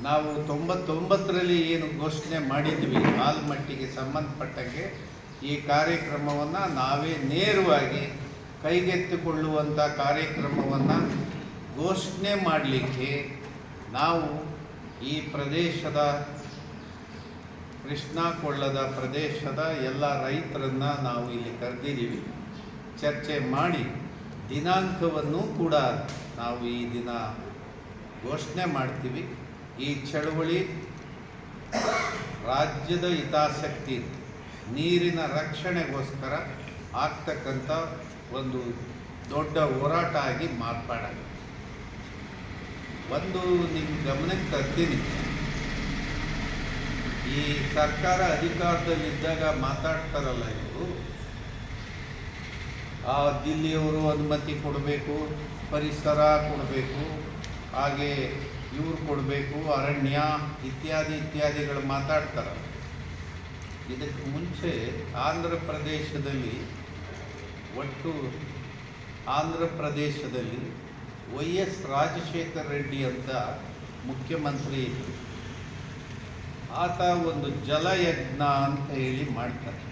ನಾವು 99ರಲ್ಲಿ ಏನು ಘೋಷಣೆ ಮಾಡಿದ್ವಿ ಆಲ್ಮಟ್ಟಿಗೆ ಸಂಬಂಧಪಟ್ಟಂಗೆ ಈ ಕಾರ್ಯಕ್ರಮವನ್ನು ನಾವೇ ನೇರವಾಗಿ ಕೈಗೆತ್ತಿಕೊಳ್ಳುವಂಥ ಕಾರ್ಯಕ್ರಮವನ್ನು ಘೋಷಣೆ ಮಾಡಲಿಕ್ಕೆ ನಾವು ಈ ಪ್ರದೇಶದ ಕೃಷ್ಣಾ ಕೊಳ್ಳದ ಪ್ರದೇಶದ ಎಲ್ಲ ರೈತರನ್ನು ನಾವು ಇಲ್ಲಿ ಕರೆದಿದ್ದೀವಿ. ಚರ್ಚೆ ಮಾಡಿ ದಿನಾಂಕವನ್ನು ಕೂಡ ನಾವು ಈ ದಿನ ಘೋಷಣೆ ಮಾಡ್ತೀವಿ. ಈ ಚಳವಳಿ ರಾಜ್ಯದ ಹಿತಾಸಕ್ತಿ ನೀರಿನ ರಕ್ಷಣೆಗೋಸ್ಕರ ಆಗ್ತಕ್ಕಂಥ ಒಂದು ದೊಡ್ಡ ಹೋರಾಟ ಆಗಿ ಮಾರ್ಪಾಡಾಗಿದೆ. ಒಂದು ನಿಮ್ಮ ಗಮನಕ್ಕೆ ತರ್ತೀನಿ, ಈ ಸರ್ಕಾರ ಅಧಿಕಾರದಲ್ಲಿದ್ದಾಗ ಮಾತಾಡ್ತಾರಲ್ಲ ಇವರು, ದಿಲ್ಲಿಯವರು ಅನುಮತಿ ಕೊಡಬೇಕು, ಪರಿಸರ ಕೊಡಬೇಕು, ಹಾಗೆ ಇವ್ರು ಕೊಡಬೇಕು, ಅರಣ್ಯ ಇತ್ಯಾದಿಗಳು ಮಾತಾಡ್ತಾರೆ. ಇದಕ್ಕೆ ಮುಂಚೆ ಆಂಧ್ರ ಪ್ರದೇಶದಲ್ಲಿ ವೈ.ಎಸ್. ರಾಜಶೇಖರ ರೆಡ್ಡಿ ಅಂತ ಮುಖ್ಯಮಂತ್ರಿ ಇದ್ದರು. ಆತ ಒಂದು ಜಲಯಜ್ಞ ಅಂತ ಹೇಳಿ ಮಾಡ್ತಾರೆ.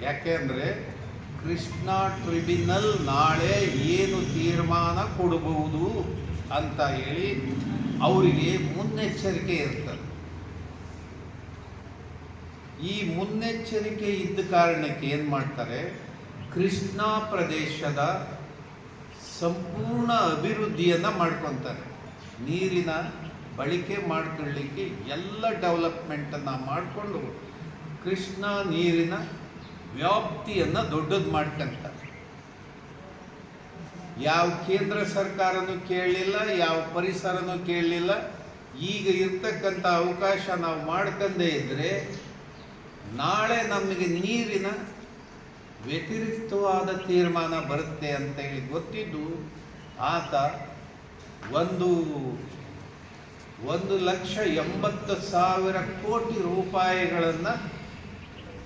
ಯಾಕೆ ಅಂದರೆ ಕೃಷ್ಣಾ ಟ್ರಿಬ್ಯುನಲ್ ನಾಳೆ ಏನು ತೀರ್ಮಾನ ಕೊಡಬಹುದು ಅಂತ ಹೇಳಿ ಅವರಿಗೆ ಮುನ್ನೆಚ್ಚರಿಕೆ ಇರ್ತದೆ. ಈ ಮುನ್ನೆಚ್ಚರಿಕೆ ಇದ್ದ ಕಾರಣಕ್ಕೆ ಏನು ಮಾಡ್ತಾರೆ, ಕೃಷ್ಣಾ ಪ್ರದೇಶದ ಸಂಪೂರ್ಣ ಅಭಿವೃದ್ಧಿಯನ್ನು ಮಾಡ್ಕೊತಾರೆ. ನೀರಿನ ಬಳಕೆ ಮಾಡ್ಕೊಳ್ಳಿಕ್ಕೆ ಎಲ್ಲ ಡೆವಲಪ್ಮೆಂಟನ್ನು ಮಾಡಿಕೊಂಡು ಕೃಷ್ಣಾ ನೀರಿನ ವ್ಯಾಪ್ತಿಯನ್ನು ದೊಡ್ಡದು ಮಾಡ್ಕೊಂತಾರೆ. ಯಾವ ಕೇಂದ್ರ ಸರ್ಕಾರನೂ ಕೇಳಲಿಲ್ಲ, ಯಾವ ಪರಿಸರನೂ ಕೇಳಲಿಲ್ಲ. ಈಗ ಇರ್ತಕ್ಕಂಥ ಅವಕಾಶ ನಾವು ಮಾಡ್ಕೊಂಡೇ ಇದ್ದರೆ ನಾಳೆ ನಮಗೆ ನೀರಿನ ವ್ಯತಿರಿಕ್ತವಾದ ತೀರ್ಮಾನ ಬರುತ್ತೆ ಅಂತ ಹೇಳಿ ಗೊತ್ತಿದ್ದು ಆತ 1,80,000 ಕೋಟಿ ರೂಪಾಯಿಗಳನ್ನು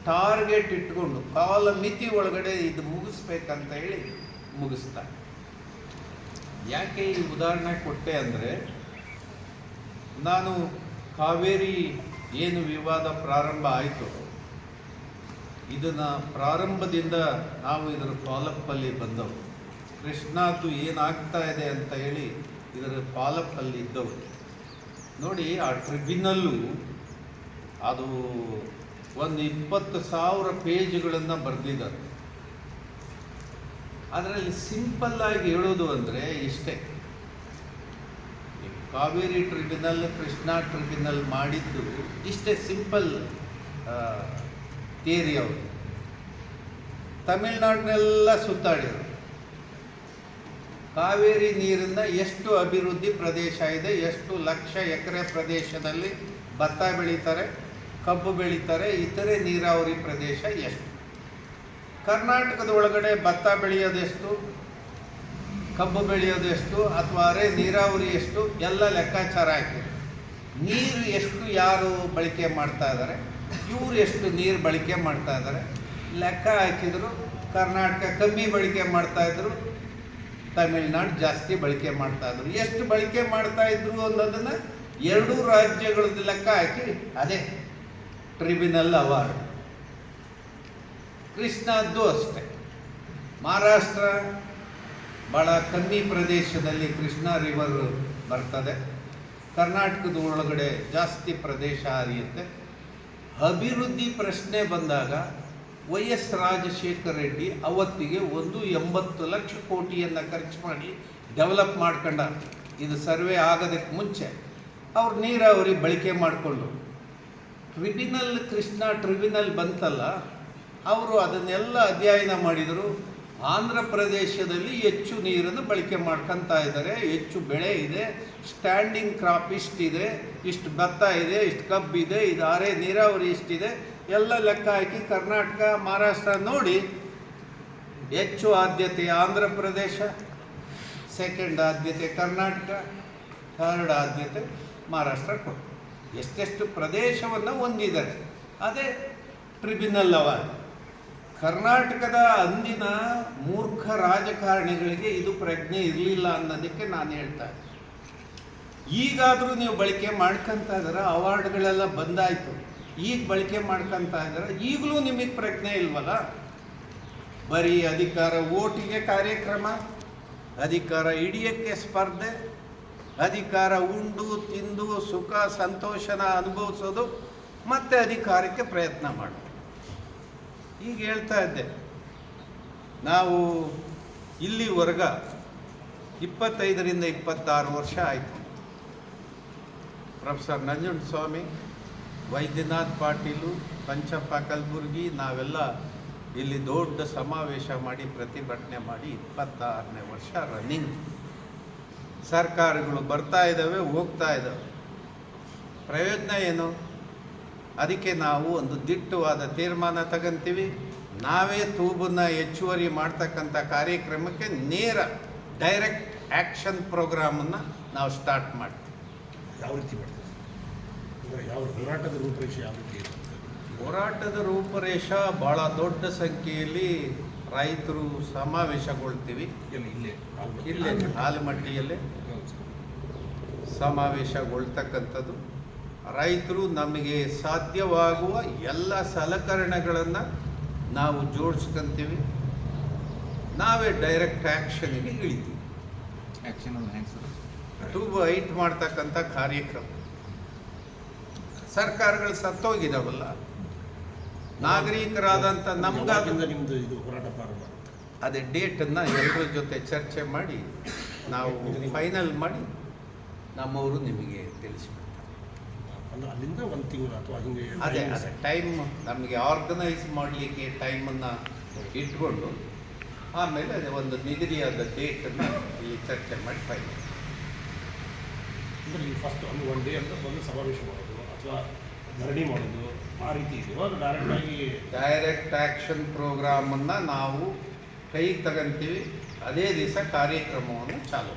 ಟಾರ್ಗೆಟ್ ಇಟ್ಕೊಂಡು ಕಾಲ ಮಿತಿ ಒಳಗಡೆ ಇದು ಮುಗಿಸ್ಬೇಕಂತ ಹೇಳಿ ಮುಗಿಸ್ತಾರೆ. ಯಾಕೆ ಈ ಉದಾಹರಣೆ ಕೊಟ್ಟೆ ಅಂದರೆ, ನಾನು ಕಾವೇರಿ ಏನು ವಿವಾದ ಪ್ರಾರಂಭ ಆಯಿತು, ಇದನ್ನು ಪ್ರಾರಂಭದಿಂದ ನಾವು ಇದರ ಫಾಲಪ್ಪಲ್ಲಿ ಬಂದವು. ಕೃಷ್ಣಾದು ಏನಾಗ್ತಾ ಇದೆ ಅಂತ ಹೇಳಿ ಇದರ ಫಾಲಪ್ಪಲ್ಲಿ ಇದ್ದವು. ನೋಡಿ, ಆ ಟ್ರಿಬ್ಯುನಲ್ಲು ಅದು ಒಂದು 20,000 ಪೇಜ್ಗಳನ್ನು ಬರೆದಿದ್ದಾರೆ. ಅದರಲ್ಲಿ ಸಿಂಪಲ್ಲಾಗಿ ಹೇಳೋದು ಅಂದರೆ ಇಷ್ಟೇ, ಕಾವೇರಿ ಟ್ರಿಬ್ಯುನಲ್ ಕೃಷ್ಣಾ ಟ್ರಿಬ್ಯುನಲ್ ಮಾಡಿದ್ದು ಇಷ್ಟೇ ಸಿಂಪಲ್ ಥಿಯರಿ. ಅವರು ತಮಿಳ್ನಾಡಿನೆಲ್ಲ ಸುತ್ತಾಡಿದರು. ಕಾವೇರಿ ನೀರಿಂದ ಎಷ್ಟು ಅಭಿವೃದ್ಧಿ ಪ್ರದೇಶ ಇದೆ, ಎಷ್ಟು ಲಕ್ಷ ಎಕರೆ ಪ್ರದೇಶದಲ್ಲಿ ಭತ್ತ ಬೆಳೀತಾರೆ, ಕಬ್ಬು ಬೆಳೀತಾರೆ, ಇತರೆ ನೀರಾವರಿ ಪ್ರದೇಶ ಎಷ್ಟು, ಕರ್ನಾಟಕದ ಒಳಗಡೆ ಭತ್ತ ಬೆಳೆಯೋದೆಷ್ಟು, ಕಬ್ಬು ಬೆಳೆಯೋದೆಷ್ಟು, ಅಥವಾ ಅರೆ ನೀರಾವರಿ ಎಷ್ಟು ಎಲ್ಲ ಲೆಕ್ಕಾಚಾರ ಹಾಕಿದ್ರು. ನೀರು ಎಷ್ಟು ಯಾರು ಬಳಕೆ ಮಾಡ್ತಾ ಇದ್ದಾರೆ, ಇವರು ಎಷ್ಟು ನೀರು ಬಳಕೆ ಮಾಡ್ತಾ ಇದ್ದಾರೆ ಲೆಕ್ಕ ಹಾಕಿದ್ರು. ಕರ್ನಾಟಕ ಕಮ್ಮಿ ಬಳಕೆ ಮಾಡ್ತಾಯಿದ್ರು, ತಮಿಳ್ನಾಡು ಜಾಸ್ತಿ ಬಳಕೆ ಮಾಡ್ತಾಯಿದ್ರು. ಎಷ್ಟು ಬಳಕೆ ಮಾಡ್ತಾಯಿದ್ರು ಅನ್ನೋದನ್ನು ಎರಡೂ ರಾಜ್ಯಗಳದ್ದು ಲೆಕ್ಕ ಹಾಕಿ ಅದೇ ಟ್ರಿಬ್ಯುನಲ್ ಅವಾರ್ಡ್. ಕೃಷ್ಣದ್ದು ಅಷ್ಟೇ. ಮಹಾರಾಷ್ಟ್ರ ಭಾಳ ಕಮ್ಮಿ ಪ್ರದೇಶದಲ್ಲಿ ಕೃಷ್ಣಾ ರಿವರ್ ಬರ್ತದೆ, ಕರ್ನಾಟಕದ ಒಳಗಡೆ ಜಾಸ್ತಿ ಪ್ರದೇಶ ಹರಿಯುತ್ತೆ. ಅಭಿವೃದ್ಧಿ ಪ್ರಶ್ನೆ ಬಂದಾಗ ವೈ.ಎಸ್. ರಾಜಶೇಖರ ರೆಡ್ಡಿ ಅವತ್ತಿಗೆ 1,80,000 ಕೋಟಿಯನ್ನು ಖರ್ಚು ಮಾಡಿ ಡೆವಲಪ್ ಮಾಡ್ಕೊಂಡ. ಇದು ಸರ್ವೆ ಆಗೋದಕ್ಕೆ ಮುಂಚೆ ಅವ್ರು ನೀರಾವರಿ ಬಳಕೆ ಮಾಡಿಕೊಂಡು ಟ್ರಿಬ್ಯುನಲ್ ಕೃಷ್ಣಾ ಟ್ರಿಬ್ಯುನಲ್ ಬಂತಲ್ಲ, ಅವರು ಅದನ್ನೆಲ್ಲ ಅಧ್ಯಯನ ಮಾಡಿದರು. ಆಂಧ್ರ ಪ್ರದೇಶದಲ್ಲಿ ಹೆಚ್ಚು ನೀರನ್ನು ಬಳಕೆ ಮಾಡ್ಕೊತಾ ಇದ್ದಾರೆ, ಹೆಚ್ಚು ಬೆಳೆ ಇದೆ, ಸ್ಟ್ಯಾಂಡಿಂಗ್ ಕ್ರಾಪ್ ಇಷ್ಟಿದೆ, ಇಷ್ಟು ಭತ್ತ ಇದೆ, ಇಷ್ಟು ಕಬ್ಬಿದೆ, ಇದು ಆರೆ ನೀರಾವರಿ ಇಷ್ಟಿದೆ ಎಲ್ಲ ಲೆಕ್ಕ ಹಾಕಿ ಕರ್ನಾಟಕ ಮಹಾರಾಷ್ಟ್ರ ನೋಡಿ ಹೆಚ್ಚು ಆದ್ಯತೆ ಆಂಧ್ರ ಪ್ರದೇಶ, ಸೆಕೆಂಡ್ ಆದ್ಯತೆ ಕರ್ನಾಟಕ, ಥರ್ಡ್ ಆದ್ಯತೆ ಮಹಾರಾಷ್ಟ್ರ ಕೊಟ್ಟು ಎಷ್ಟೆಷ್ಟು ಪ್ರದೇಶವನ್ನು ಹೊಂದಿದ್ದಾರೆ. ಅದೇ ಟ್ರಿಬ್ಯುನಲ್ ಅವಾರ್ಡ್. ಕರ್ನಾಟಕದ ಅಂದಿನ ಮೂರ್ಖ ರಾಜಕಾರಣಿಗಳಿಗೆ ಇದು ಪ್ರಜ್ಞೆ ಇರಲಿಲ್ಲ ಅನ್ನೋದಕ್ಕೆ ನಾನು ಹೇಳ್ತಾ ಇದ್ದೆ. ಈಗಾದರೂ ನೀವು ಬಳಕೆ ಮಾಡ್ಕೊತ ಇದ್ದೀರ, ಅವಾರ್ಡ್ಗಳೆಲ್ಲ ಬಂದಾಯಿತು, ಈಗ ಬಳಕೆ ಮಾಡ್ಕೊತ ಇದ್ದೀರ, ಈಗಲೂ ನಿಮಗೆ ಪ್ರಜ್ಞೆ ಇಲ್ವಲ್ಲ? ಬರೀ ಅಧಿಕಾರ ಓಟಿಗೆ ಕಾರ್ಯಕ್ರಮ, ಅಧಿಕಾರ ಹಿಡಿಯೋಕ್ಕೆ ಸ್ಪರ್ಧೆ, ಅಧಿಕಾರ ಉಂಡು ತಿಂದು ಸುಖ ಸಂತೋಷನ ಅನುಭವಿಸೋದು, ಮತ್ತೆ ಅಧಿಕಾರಕ್ಕೆ ಪ್ರಯತ್ನ ಮಾಡೋದು. ಈಗ ಹೇಳ್ತಾ ಇದ್ದೆ, ನಾವು ಇಲ್ಲಿವರೆಗ 25ರಿಂದ 26 ವರ್ಷ ಆಯಿತು. ಪ್ರೊಫೆಸರ್ ನಂಜುಂಡಸ್ವಾಮಿ, ವೈದ್ಯನಾಥ್ ಪಾಟೀಲು, ಪಂಚಪ್ಪ ಕಲಬುರ್ಗಿ, ನಾವೆಲ್ಲ ಇಲ್ಲಿ ದೊಡ್ಡ ಸಮಾವೇಶ ಮಾಡಿ ಪ್ರತಿಭಟನೆ ಮಾಡಿ 26ನೇ ವರ್ಷ ರನ್ನಿಂಗ್. ಸರ್ಕಾರಗಳು ಬರ್ತಾ ಇದ್ದಾವೆ, ಹೋಗ್ತಾ ಇದ್ದಾವೆ, ಪ್ರಯೋಜನ ಏನು? ಅದಕ್ಕೆ ನಾವು ಒಂದು ದಿಟ್ಟವಾದ ತೀರ್ಮಾನ ತಗೊಂತೀವಿ. ನಾವೇ ತೂಬನ್ನು ಹೆಚ್ಚುವರಿ ಮಾಡ್ತಕ್ಕಂಥ ಕಾರ್ಯಕ್ರಮಕ್ಕೆ ನೇರ ಡೈರೆಕ್ಟ್ ಆ್ಯಕ್ಷನ್ ಪ್ರೋಗ್ರಾಮನ್ನು ನಾವು ಸ್ಟಾರ್ಟ್ ಮಾಡ್ತೀವಿ. ಯಾವ ರೀತಿ ಮಾಡ್ತೀವಿ? ಅಂದರೆ ಯಾವ ಹೋರಾಟದ ರೂಪರೇಷೆ ಯಾವ ರೀತಿ ಇರುತ್ತೆ? ಹೋರಾಟದ ರೂಪರೇಷ ಭಾಳ ದೊಡ್ಡ ಸಂಖ್ಯೆಯಲ್ಲಿ ರೈತರು ಸಮಾವೇಶಗೊಳ್ತೀವಿ. ಇಲ್ಲೇ ಆಲಮಟ್ಟಿಯಲ್ಲೇ ಸಮಾವೇಶಗೊಳ್ತಕ್ಕಂಥದ್ದು. ರೈತರು ನಮಗೆ ಸಾಧ್ಯವಾಗುವ ಎಲ್ಲ ಸಲಕರಣೆಗಳನ್ನು ನಾವು ಜೋಡಿಸ್ಕೊಂತೀವಿ. ನಾವೇ ಡೈರೆಕ್ಟ್ ಆ್ಯಕ್ಷನ್ಗೆ ಇಳಿತೀವಿ. ಟೂಬ್ ಹೈಟ್ ಮಾಡ್ತಕ್ಕಂಥ ಕಾರ್ಯಕ್ರಮ. ಸರ್ಕಾರಗಳು ಸತ್ತೋಗಿದಾವಲ್ಲ, ನಾಗರಿಕರಾದಂಥ ನಮಗಾಗಿಂದ ನಿಮ್ಮದು ಇದು ಹೋರಾಟ ಪ್ರಾರಂಭ ಆಗುತ್ತೆ. ಅದೇ ಡೇಟನ್ನು ಎಲ್ಲರ ಜೊತೆ ಚರ್ಚೆ ಮಾಡಿ ನಾವು ಫೈನಲ್ ಮಾಡಿ ನಮ್ಮವರು ನಿಮಗೆ ತಿಳಿಸ್ಬಿಡ್ತಾರೆ. ಅಂದರೆ ಅಲ್ಲಿಂದ ಒಂದು ತಿಂಗಳು ಅಥವಾ ಹಿಂಗೆ ಅದೇ ಟೈಮ್ ನಮಗೆ ಆರ್ಗನೈಸ್ ಮಾಡಲಿಕ್ಕೆ ಟೈಮನ್ನು ಇಟ್ಕೊಂಡು ಆಮೇಲೆ ಅದೇ ಒಂದು ನಿಗದಿಯಾದ ಡೇಟನ್ನು ಇಲ್ಲಿ ಚರ್ಚೆ ಮಾಡಿ ಫೈನಲ್. ಅಂದರೆ ಈ ಫಸ್ಟ್ ಒಂದು ಒನ್ ಡೇ ಅಂತ ಬಂದು ಸಮಾವೇಶ ಮಾಡೋದು ಅಥವಾ ಧರಣಿ ಮಾಡೋದು ಆ ರೀತಿ ಇದೆ. ಇವಾಗ ಡೈರೆಕ್ಟ್ ಆ್ಯಕ್ಷನ್ ಪ್ರೋಗ್ರಾಮನ್ನು ನಾವು ಕೈಗೆ ತಗೊಂತೀವಿ. ಅದೇ ದಿವಸ ಕಾರ್ಯಕ್ರಮವನ್ನು ಚಾಲೂ